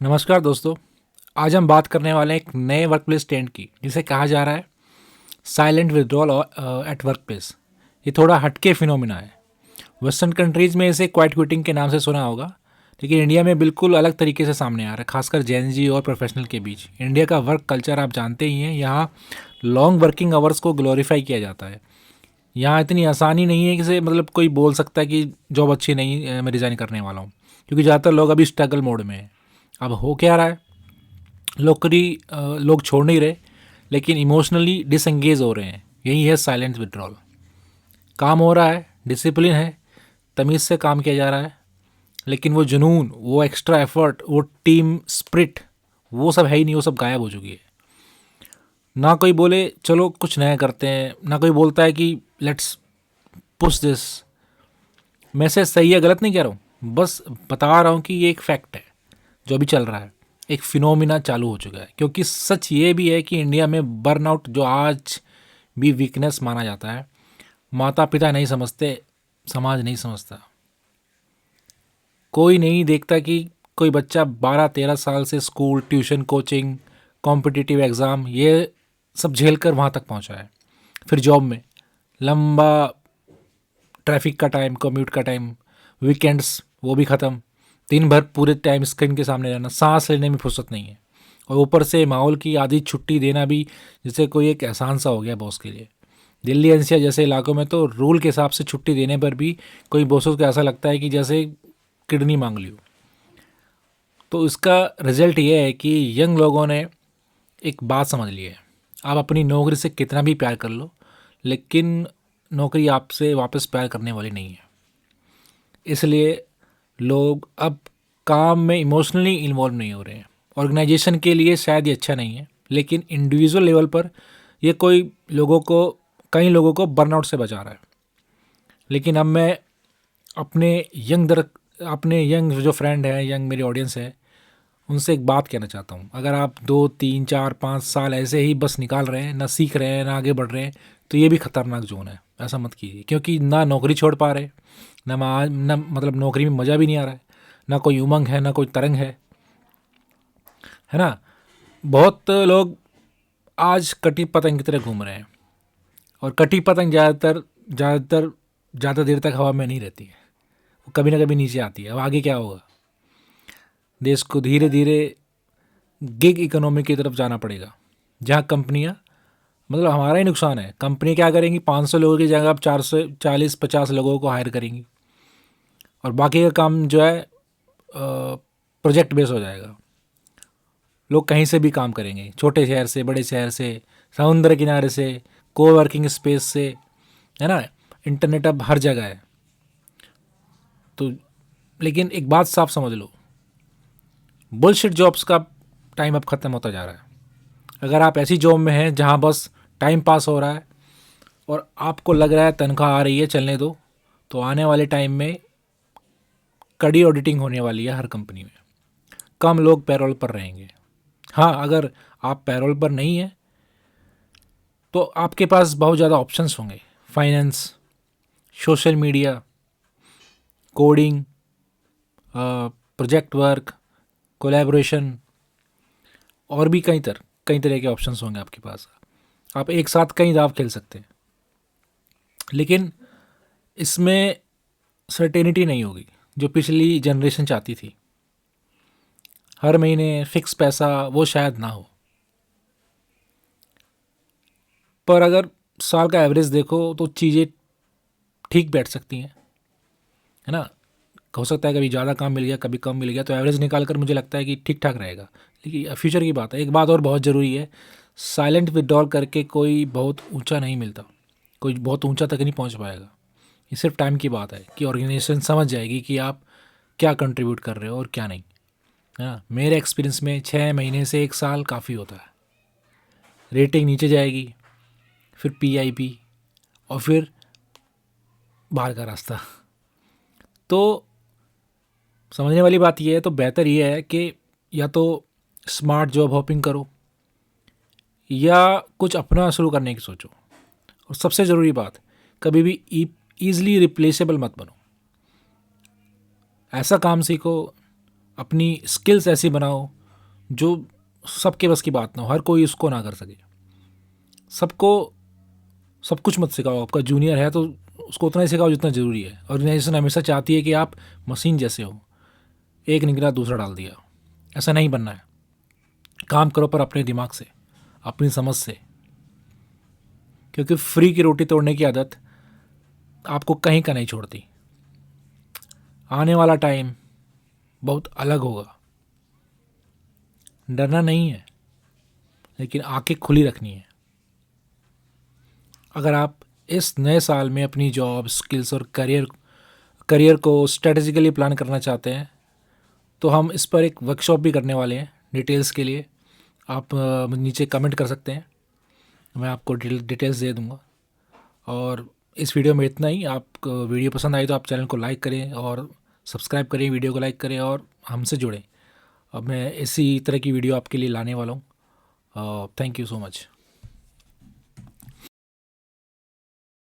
नमस्कार दोस्तों। आज हम बात करने वाले हैं एक नए वर्क प्लेस ट्रेंड की, जिसे कहा जा रहा है silent withdrawal at work place. ये थोड़ा हटके फिनोमिना है। वेस्टर्न कंट्रीज़ में इसे क्वाइट क्विटिंग के नाम से सुना होगा, लेकिन इंडिया में बिल्कुल अलग तरीके से सामने आ रहा है, खासकर जेन जी और प्रोफेशनल के बीच। इंडिया का वर्क कल्चर आप जानते ही हैं। यहाँ लॉन्ग वर्किंग आवर्स को ग्लोरीफाई किया जाता है। यहाँ इतनी आसानी नहीं है कि से मतलब कोई बोल सकता है कि जॉब अच्छी नहीं मैं रिज़ाइन करने वाला हूँ, क्योंकि ज़्यादातर लोग अभी स्ट्रगल मोड में हैं। अब हो क्या रहा है, लोग छोड़ नहीं रहे, लेकिन इमोशनली डिसएंगेज हो रहे हैं। यही है साइलेंट विड्रॉल। काम हो रहा है, डिसिप्लिन है, तमीज़ से काम किया जा रहा है, लेकिन वो जुनून, वो एक्स्ट्रा एफर्ट, वो टीम स्पिरिट, वो सब है ही नहीं। वो सब गायब हो चुकी है। ना कोई बोले चलो कुछ नया करते हैं, ना कोई बोलता है कि लेट्स पुश दिस। मैसेज सही है गलत नहीं कह रहा हूँ, बस बता रहा हूँ कि ये एक फैक्ट है जो अभी चल रहा है। एक फिनोमिना चालू हो चुका है, क्योंकि सच ये भी है कि इंडिया में बर्नआउट, जो आज भी वीकनेस माना जाता है, माता पिता नहीं समझते, समाज नहीं समझता। कोई नहीं देखता कि कोई बच्चा 12-13 साल से school, tuition, coaching, competitive exam, ये सब झेल कर वहाँ तक पहुँचा है। फिर जॉब में लंबा ट्रैफिक का टाइम, कम्यूट का टाइम, वीकेंड्स वो भी ख़त्म, दिन भर पूरे टाइम स्क्रीन के सामने रहना, सांस लेने में फुर्सत नहीं है। और ऊपर से माहौल की आधी छुट्टी देना भी जैसे कोई एक एहसान सा हो गया बॉस के लिए। दिल्ली एनसीआर जैसे इलाकों में तो रूल के हिसाब से छुट्टी देने पर भी कोई बॉसों को ऐसा लगता है कि जैसे किडनी मांग ली हो। तो इसका रिजल्ट ये है कि यंग लोगों ने एक बात समझ ली है, आप अपनी नौकरी से कितना भी प्यार कर लो, लेकिन नौकरी आपसे वापस प्यार करने वाली नहीं है। इसलिए लोग अब काम में इमोशनली इन्वॉल्व नहीं हो रहे हैं। ऑर्गेनाइजेशन के लिए शायद ये अच्छा नहीं है, लेकिन इंडिविजुअल लेवल पर ये कई लोगों को बर्नआउट से बचा रहा है। लेकिन अब मैं अपने अपने यंग जो फ्रेंड हैं, यंग मेरी ऑडियंस है, उनसे एक बात कहना चाहता हूँ। अगर आप 2, 3, 4, 5 साल ऐसे ही बस निकाल रहे हैं, ना सीख रहे हैं, ना आगे बढ़ रहे हैं, तो ये भी खतरनाक जोन है। ऐसा मत कीजिए, क्योंकि ना नौकरी छोड़ पा रहे, ना मतलब नौकरी में मज़ा भी नहीं आ रहा है, ना कोई उमंग है, ना कोई तरंग है ना। बहुत लोग आज कटी पतंग की तरह घूम रहे हैं, और कटी पतंग ज़्यादातर ज़्यादा देर तक हवा में नहीं रहती है, वो कभी ना कभी नीचे आती है। अब आगे क्या होगा, देश को धीरे धीरे गिग इकोनॉमी की तरफ जाना पड़ेगा, जहाँ कंपनियाँ, मतलब हमारा ही नुकसान है। कंपनी क्या करेंगी, 500 लोगों की जगह अब 440-50 लोगों को हायर करेंगी, और बाकी का काम जो है प्रोजेक्ट बेस हो जाएगा। लोग कहीं से भी काम करेंगे, छोटे शहर से, बड़े शहर से, समुद्र किनारे से, कोवर्किंग स्पेस से, है ना। इंटरनेट अब हर जगह है। तो लेकिन एक बात साफ समझ लो, बुलशिट जॉब्स का टाइम अब ख़त्म होता जा रहा है। अगर आप ऐसी जॉब में हैं जहाँ बस टाइम पास हो रहा है और आपको लग रहा है तनख्वाह आ रही है, चलने दो, तो आने वाले टाइम में कड़ी ऑडिटिंग होने वाली है हर कंपनी में। कम लोग पैरोल पर रहेंगे। हाँ, अगर आप पैरोल पर नहीं हैं तो आपके पास बहुत ज़्यादा ऑप्शंस होंगे। Finance, social media, coding, project work, collaboration, और भी कई तरह के ऑप्शंस होंगे आपके पास। आप एक साथ कई दाव खेल सकते हैं, लेकिन इसमें सर्टेनिटी नहीं होगी जो पिछली जनरेशन चाहती थी। हर महीने फिक्स पैसा वो शायद ना हो, पर अगर साल का एवरेज देखो तो चीज़ें ठीक बैठ सकती हैं, है ना। हो सकता है कभी ज़्यादा काम मिल गया, कभी कम मिल गया, तो एवरेज निकाल कर मुझे लगता है कि ठीक ठाक रहेगा। लेकिन फ्यूचर की बात है। एक बात और बहुत ज़रूरी है, साइलेंट विड्रॉल करके कोई बहुत ऊंचा नहीं मिलता, कोई बहुत ऊंचा तक नहीं पहुंच पाएगा। ये सिर्फ टाइम की बात है कि ऑर्गेनाइजेशन समझ जाएगी कि आप क्या कंट्रीब्यूट कर रहे हो और क्या नहीं, है ना। मेरे एक्सपीरियंस में 6 महीने से 1 साल काफ़ी होता है। रेटिंग नीचे जाएगी, फिर पीआईपी, और फिर बाहर का रास्ता। तो समझने वाली बात यह है, तो बेहतर यह है कि या तो स्मार्ट जॉब हॉपिंग करो, या कुछ अपना शुरू करने की सोचो। और सबसे ज़रूरी बात, कभी भी ईज़िली रिप्लेसेबल मत बनो। ऐसा काम सीखो, अपनी स्किल्स ऐसी बनाओ जो सबके बस की बात ना हो, हर कोई उसको ना कर सके। सबको सब कुछ मत सिखाओ। आपका जूनियर है तो उसको उतना ही सिखाओ जितना ज़रूरी है। ऑर्गेनाइजेशन हमेशा चाहती है कि आप मशीन जैसे हो, एक निकला दूसरा डाल दिया। ऐसा नहीं बनना है। काम करो पर अपने दिमाग से, अपनी समझ से, क्योंकि फ्री की रोटी तोड़ने की आदत आपको कहीं का नहीं छोड़ती। आने वाला टाइम बहुत अलग होगा। डरना नहीं है, लेकिन आंखें खुली रखनी है। अगर आप इस नए साल में अपनी जॉब, स्किल्स और करियर को स्ट्रेटेजिकली प्लान करना चाहते हैं तो हम इस पर एक वर्कशॉप भी करने वाले हैं। डिटेल्स के लिए आप नीचे कमेंट कर सकते हैं, मैं आपको डिटेल्स दे दूंगा। और इस वीडियो में इतना ही। आपको वीडियो पसंद आई तो आप चैनल को लाइक करें और सब्सक्राइब करें, वीडियो को लाइक करें और हमसे जुड़ें। अब मैं इसी तरह की वीडियो आपके लिए लाने वाला हूँ। Thank you so much.